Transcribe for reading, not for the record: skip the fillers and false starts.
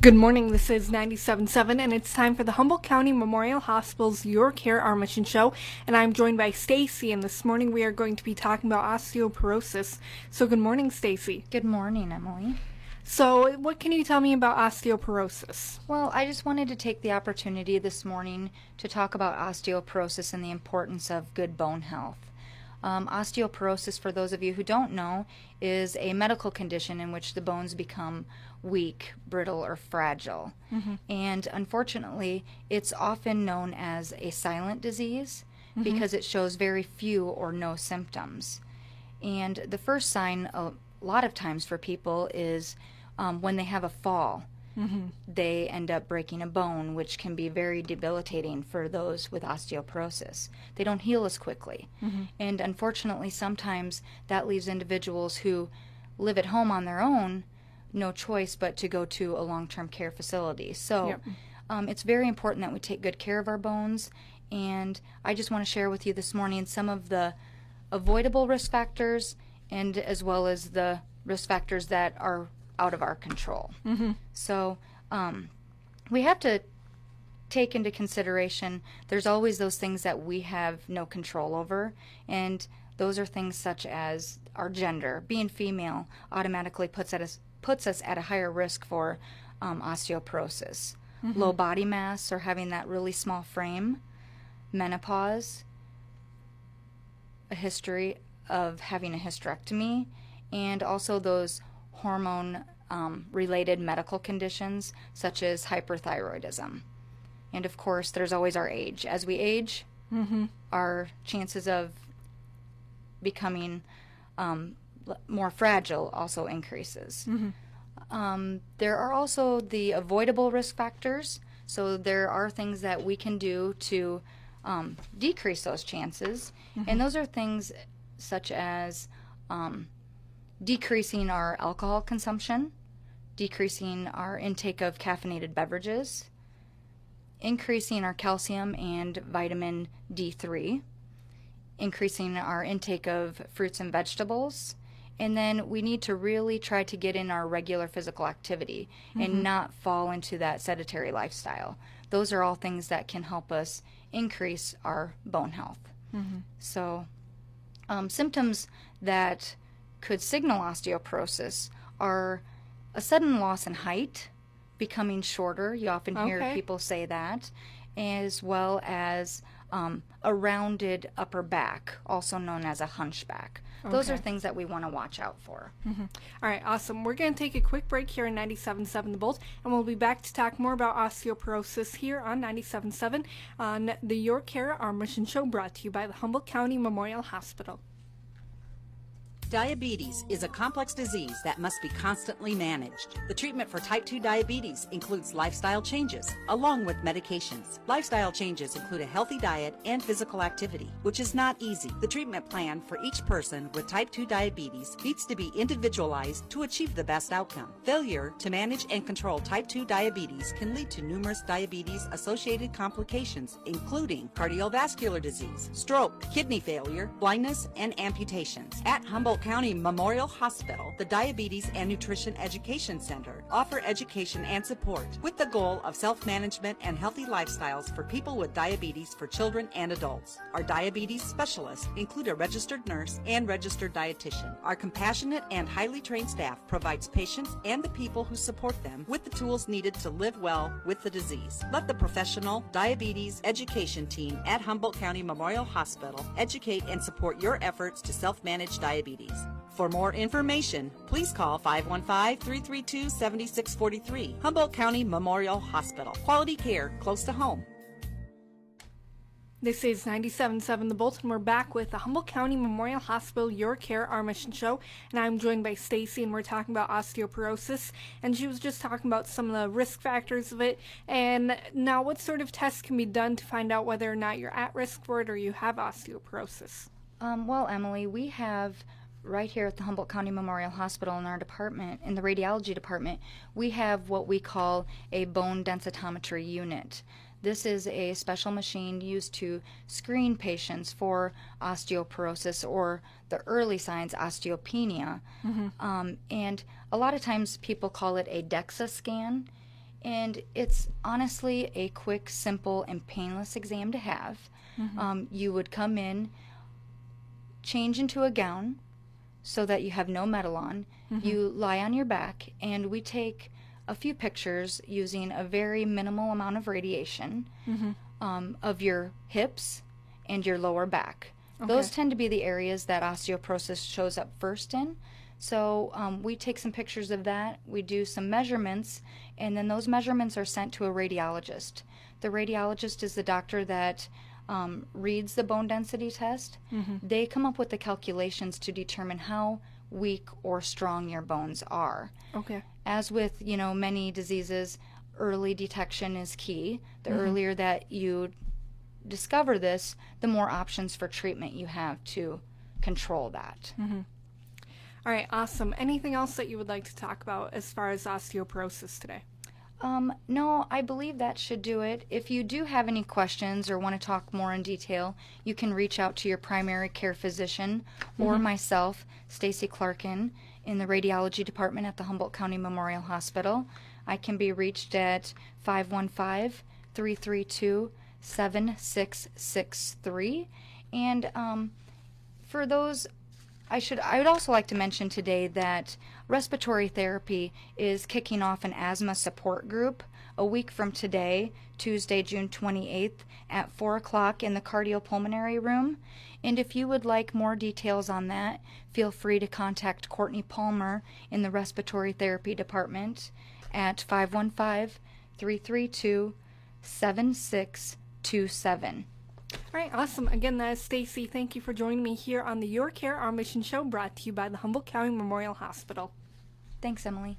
Good morning, this is 97.7 and it's time for the Humboldt County Memorial Hospital's Your Care, Our Mission show, and I'm joined by Stacy, and this morning we are going to be talking about osteoporosis. So good morning, Stacy. Good morning, Emily. So what can you tell me about osteoporosis? Well, I just wanted to take the opportunity this morning to talk about osteoporosis and the importance of good bone health. Osteoporosis, for those of you who don't know, is a medical condition in which the bones become weak, brittle, or fragile. And unfortunately, it's often known as a silent disease because it shows very few or no symptoms. And the first sign a lot of times for people is when they have a fall. They end up breaking a bone, which can be very debilitating for those with osteoporosis. They don't heal as quickly. And unfortunately, sometimes that leaves individuals who live at home on their own no choice but to go to a long-term care facility. So it's very important that we take good care of our bones. And I just want to share with you this morning some of the avoidable risk factors and as well as the risk factors that are out of our control. So we have to take into consideration there's always those things that we have no control over, and those are things such as our gender. Being female automatically puts us at a higher risk for osteoporosis. Low body mass or having that really small frame, menopause, a history of having a hysterectomy, and also those hormone related medical conditions such as hyperthyroidism. And of course, there's always our age. As we age, our chances of becoming more fragile also increases. There are also the avoidable risk factors. So there are things that we can do to decrease those chances. And those are things such as decreasing our alcohol consumption, decreasing our intake of caffeinated beverages, increasing our calcium and vitamin D3, increasing our intake of fruits and vegetables, and then we need to really try to get in our regular physical activity and not fall into that sedentary lifestyle. Those are all things that can help us increase our bone health. So symptoms that could signal osteoporosis are a sudden loss in height, becoming shorter. You often hear people say that, as well as a rounded upper back, also known as a hunchback. Those are things that we want to watch out for. All right, awesome. We're going to take a quick break here on 97.7 The Bolt, and we'll be back to talk more about osteoporosis here on 97.7 on the Your Care, Our Mission show, brought to you by the Humboldt County Memorial Hospital. Diabetes is a complex disease that must be constantly managed. The treatment for type 2 diabetes includes lifestyle changes, along with medications. Lifestyle changes include a healthy diet and physical activity, which is not easy. The treatment plan for each person with type 2 diabetes needs to be individualized to achieve the best outcome. Failure to manage and control type 2 diabetes can lead to numerous diabetes-associated complications, including cardiovascular disease, stroke, kidney failure, blindness, and amputations. At Humboldt County Memorial Hospital, the Diabetes and Nutrition Education Center offer education and support with the goal of self-management and healthy lifestyles for people with diabetes for children and adults. Our diabetes specialists include a registered nurse and registered dietitian. Our compassionate and highly trained staff provides patients and the people who support them with the tools needed to live well with the disease. Let the professional diabetes education team at Humboldt County Memorial Hospital educate and support your efforts to self-manage diabetes. For more information, please call 515-332-7643. Humboldt County Memorial Hospital. Quality care close to home. This is 97.7 The Bolt, and we're back with the Humboldt County Memorial Hospital Your Care, Our Mission show, and I'm joined by Stacy, and we're talking about osteoporosis, and she was just talking about some of the risk factors of it. And now, what sort of tests can be done to find out whether or not you're at risk for it or you have osteoporosis? Well, Emily, we have right here at the Humboldt County Memorial Hospital in our department, in the radiology department, we have what we call a bone densitometry unit. This is a special machine used to screen patients for osteoporosis or the early signs, osteopenia. And a lot of times people call it a DEXA scan. And it's honestly a quick, simple, and painless exam to have. You would come in, change into a gown so that you have no metal on. You lie on your back, and we take a few pictures using a very minimal amount of radiation of your hips and your lower back. Those tend to be the areas that osteoporosis shows up first in. So we take some pictures of that, we do some measurements, and then those measurements are sent to a radiologist. The radiologist is the doctor that reads the bone density test. They come up with the calculations to determine how weak or strong your bones are. Okay. As with, many diseases, early detection is key. The earlier that you discover this, the more options for treatment you have to control that. All right, awesome. Anything else that you would like to talk about as far as osteoporosis today? No, I believe that should do it. If you do have any questions or want to talk more in detail, you can reach out to your primary care physician or myself, Stacy Clarkin, in the radiology department at the Humboldt County Memorial Hospital. I can be reached at 515-332-7663. And for those, I would also like to mention today that respiratory therapy is kicking off an asthma support group a week from today, Tuesday, June 28th at 4 o'clock in the cardiopulmonary room. And if you would like more details on that, feel free to contact Courtney Palmer in the respiratory therapy department at 515-332-7627. All right, awesome. Again, that is Stacy. Thank you for joining me here on the Your Care, Our Mission show, brought to you by the Humboldt County Memorial Hospital. Thanks, Emily.